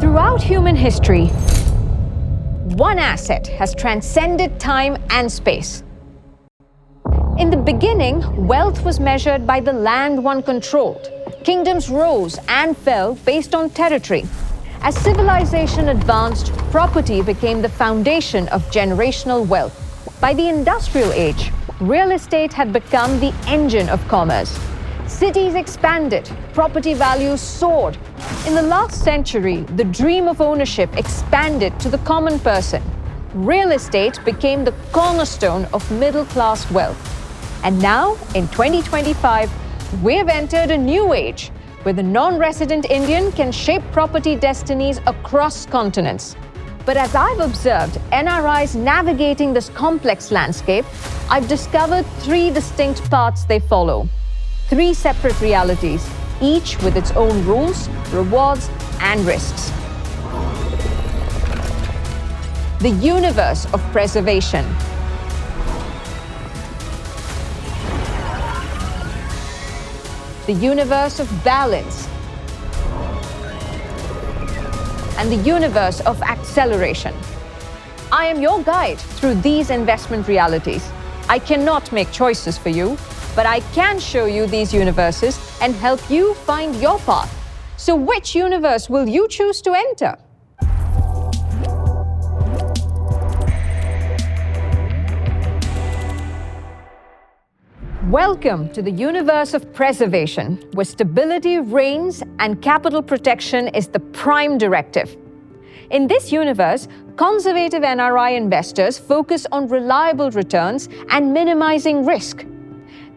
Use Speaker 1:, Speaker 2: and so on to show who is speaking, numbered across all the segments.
Speaker 1: Throughout human history, one asset has transcended time and space. In the beginning, wealth was measured by the land one controlled. Kingdoms rose and fell based on territory. As civilization advanced, property became the foundation of generational wealth. By the industrial age, real estate had become the engine of commerce. Cities expanded, property values soared. In the last century, the dream of ownership expanded to the common person. Real estate became the cornerstone of middle-class wealth. And now, in 2025, we've entered a new age where the non-resident Indian can shape property destinies across continents. But as I've observed NRIs navigating this complex landscape, I've discovered three distinct paths they follow. Three separate realities, each with its own rules, rewards, and risks. The universe of preservation. The universe of balance. And the universe of acceleration. I am your guide through these investment realities. I cannot make choices for you, but I can show you these universes and help you find your path. So which universe will you choose to enter? Welcome to the universe of preservation, where stability reigns and capital protection is the prime directive. In this universe, conservative NRI investors focus on reliable returns and minimizing risk.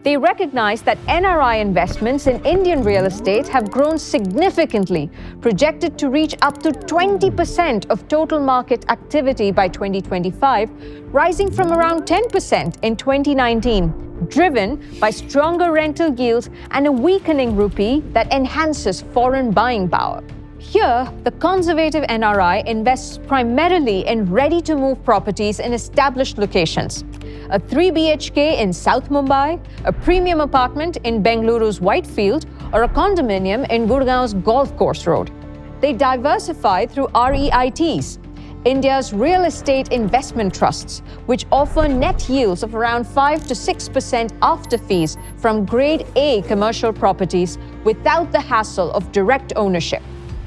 Speaker 1: They recognize that NRI investments in Indian real estate have grown significantly, projected to reach up to 20% of total market activity by 2025, rising from around 10% in 2019, driven by stronger rental yields and a weakening rupee that enhances foreign buying power. Here, the conservative NRI invests primarily in ready-to-move properties in established locations. A 3 BHK in South Mumbai, a premium apartment in Bengaluru's Whitefield, or a condominium in Gurgaon's Golf Course Road. They diversify through REITs, India's real estate investment trusts, which offer net yields of around 5 to 6% after fees from Grade A commercial properties without the hassle of direct ownership.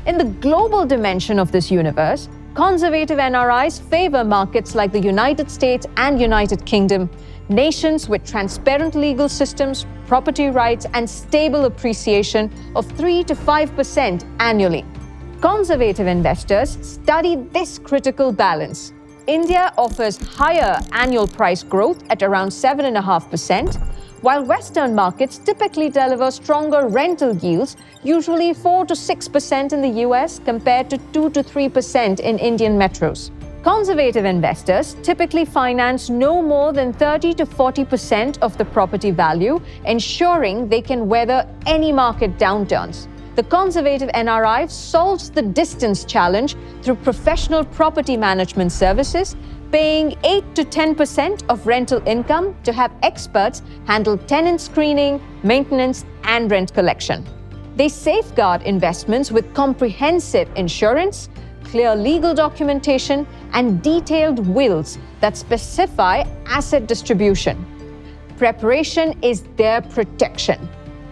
Speaker 1: In the global dimension of this universe, conservative NRIs favor markets like the United States and United Kingdom, nations with transparent legal systems, property rights, and stable appreciation of 3 to 5% annually. Conservative investors study this critical balance. India offers higher annual price growth at around 7.5%, while Western markets typically deliver stronger rental yields, usually 4 to 6% in the US compared to 2 to 3% in Indian metros. Conservative investors typically finance no more than 30 to 40% of the property value, ensuring they can weather any market downturns. The conservative NRI solves the distance challenge through professional property management services, paying 8 to 10% of rental income to have experts handle tenant screening, maintenance, and rent collection. They safeguard investments with comprehensive insurance, clear legal documentation, and detailed wills that specify asset distribution. Preparation is their protection.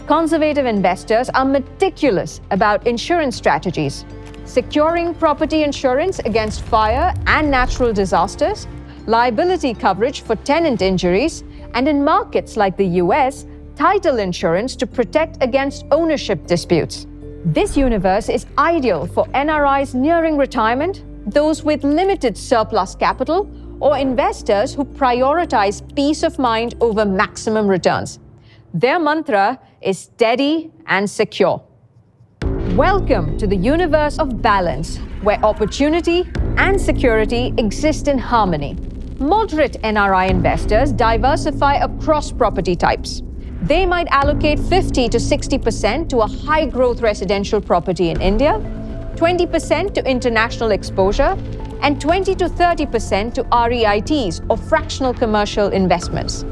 Speaker 1: Conservative investors are meticulous about insurance strategies, securing property insurance against fire and natural disasters, liability coverage for tenant injuries, and in markets like the US, title insurance to protect against ownership disputes. This universe is ideal for NRIs nearing retirement, those with limited surplus capital, or investors who prioritize peace of mind over maximum returns. Their mantra is steady and secure. Welcome to the universe of balance, where opportunity and security exist in harmony. Moderate NRI investors diversify across property types. They might allocate 50 to 60% to a high-growth residential property in India, 20% to international exposure, and 20 to 30% to REITs or fractional commercial investments.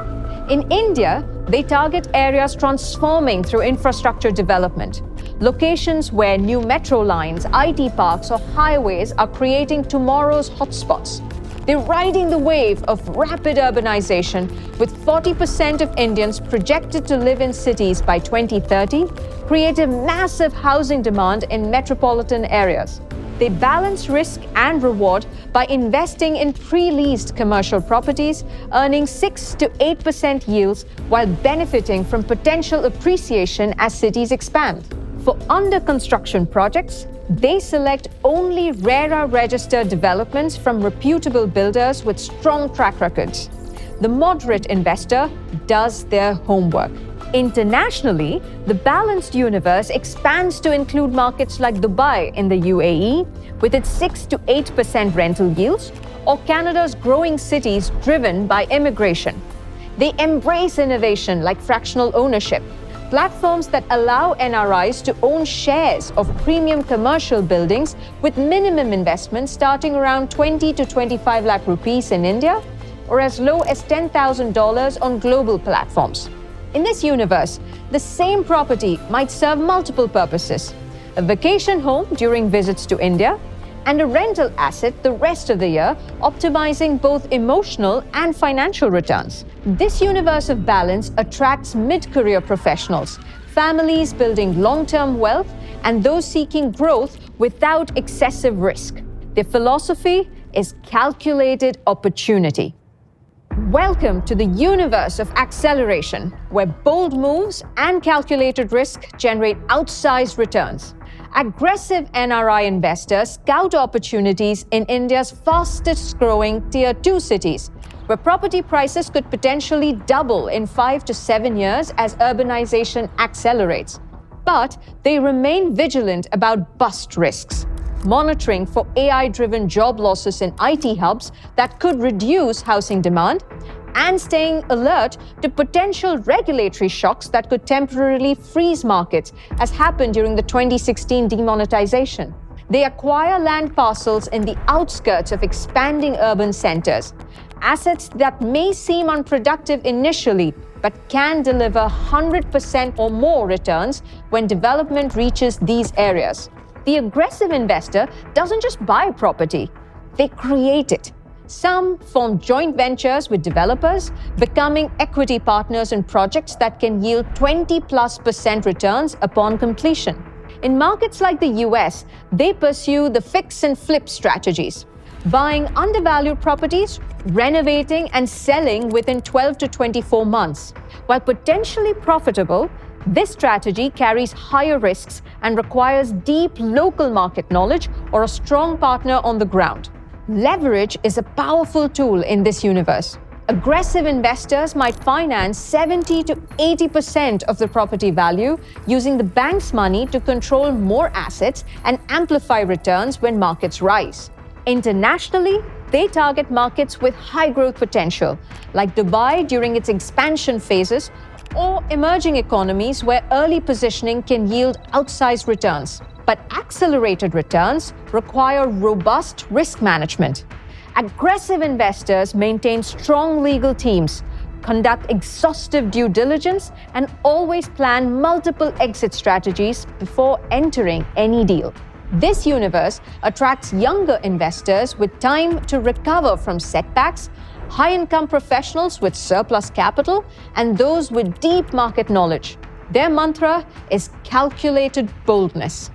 Speaker 1: In India, they target areas transforming through infrastructure development, locations where new metro lines, IT parks, or highways are creating tomorrow's hotspots. They're riding the wave of rapid urbanization, with 40% of Indians projected to live in cities by 2030, create a massive housing demand in metropolitan areas. They balance risk and reward by investing in pre-leased commercial properties, earning 6 to 8% yields while benefiting from potential appreciation as cities expand. For under-construction projects, they select only RERA registered developments from reputable builders with strong track records. The moderate investor does their homework. Internationally, the balanced universe expands to include markets like Dubai in the UAE, with its 6 to 8% rental yields, or Canada's growing cities driven by immigration. They embrace innovation like fractional ownership, platforms that allow NRIs to own shares of premium commercial buildings with minimum investment starting around 20 to 25 lakh rupees in India, or as low as $10,000 on global platforms. In this universe, the same property might serve multiple purposes: a vacation home during visits to India, and a rental asset the rest of the year, optimizing both emotional and financial returns. This universe of balance attracts mid-career professionals, families building long-term wealth, and those seeking growth without excessive risk. Their philosophy is calculated opportunity. Welcome to the universe of acceleration, where bold moves and calculated risk generate outsized returns. Aggressive NRI investors scout opportunities in India's fastest-growing Tier 2 cities, where property prices could potentially double in 5 to 7 years as urbanization accelerates. But they remain vigilant about bust risks, monitoring for AI-driven job losses in IT hubs that could reduce housing demand, and staying alert to potential regulatory shocks that could temporarily freeze markets, as happened during the 2016 demonetization. They acquire land parcels in the outskirts of expanding urban centers, assets that may seem unproductive initially, but can deliver 100% or more returns when development reaches these areas. The aggressive investor doesn't just buy property, they create it. Some form joint ventures with developers, becoming equity partners in projects that can yield 20+% returns upon completion. In markets like the US, they pursue the fix and flip strategies, buying undervalued properties, renovating and selling within 12 to 24 months. While potentially profitable, this strategy carries higher risks and requires deep local market knowledge or a strong partner on the ground. Leverage is a powerful tool in this universe. Aggressive investors might finance 70 to 80% of the property value, using the bank's money to control more assets and amplify returns when markets rise. Internationally, they target markets with high growth potential, like Dubai during its expansion phases, or emerging economies where early positioning can yield outsized returns. But accelerated returns require robust risk management. Aggressive investors maintain strong legal teams, conduct exhaustive due diligence, and always plan multiple exit strategies before entering any deal. This universe attracts younger investors with time to recover from setbacks, high-income professionals with surplus capital, and those with deep market knowledge. Their mantra is calculated boldness.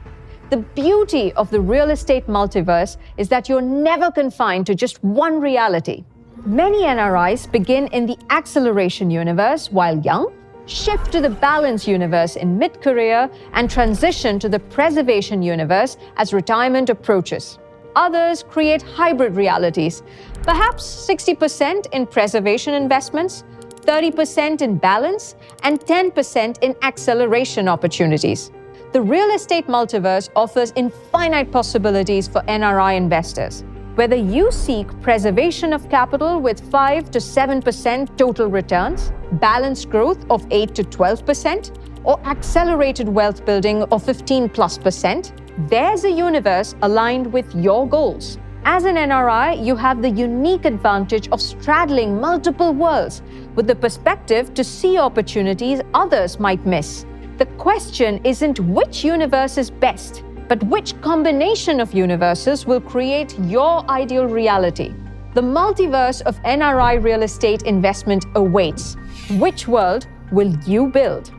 Speaker 1: The beauty of the real estate multiverse is that you're never confined to just one reality. Many NRIs begin in the acceleration universe while young, shift to the balance universe in mid-career, and transition to the preservation universe as retirement approaches. Others create hybrid realities, perhaps 60% in preservation investments, 30% in balance, and 10% in acceleration opportunities. The real estate multiverse offers infinite possibilities for NRI investors. Whether you seek preservation of capital with 5 to 7% total returns, balanced growth of 8 to 12%, or accelerated wealth building of 15+%, there's a universe aligned with your goals. As an NRI, you have the unique advantage of straddling multiple worlds with the perspective to see opportunities others might miss. The question isn't which universe is best, but which combination of universes will create your ideal reality. The multiverse of NRI real estate investment awaits. Which world will you build?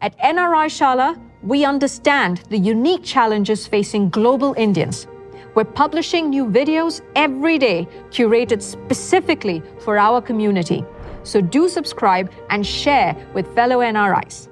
Speaker 1: At NRI Shala, we understand the unique challenges facing global Indians. We're publishing new videos every day, curated specifically for our community. So do subscribe and share with fellow NRIs.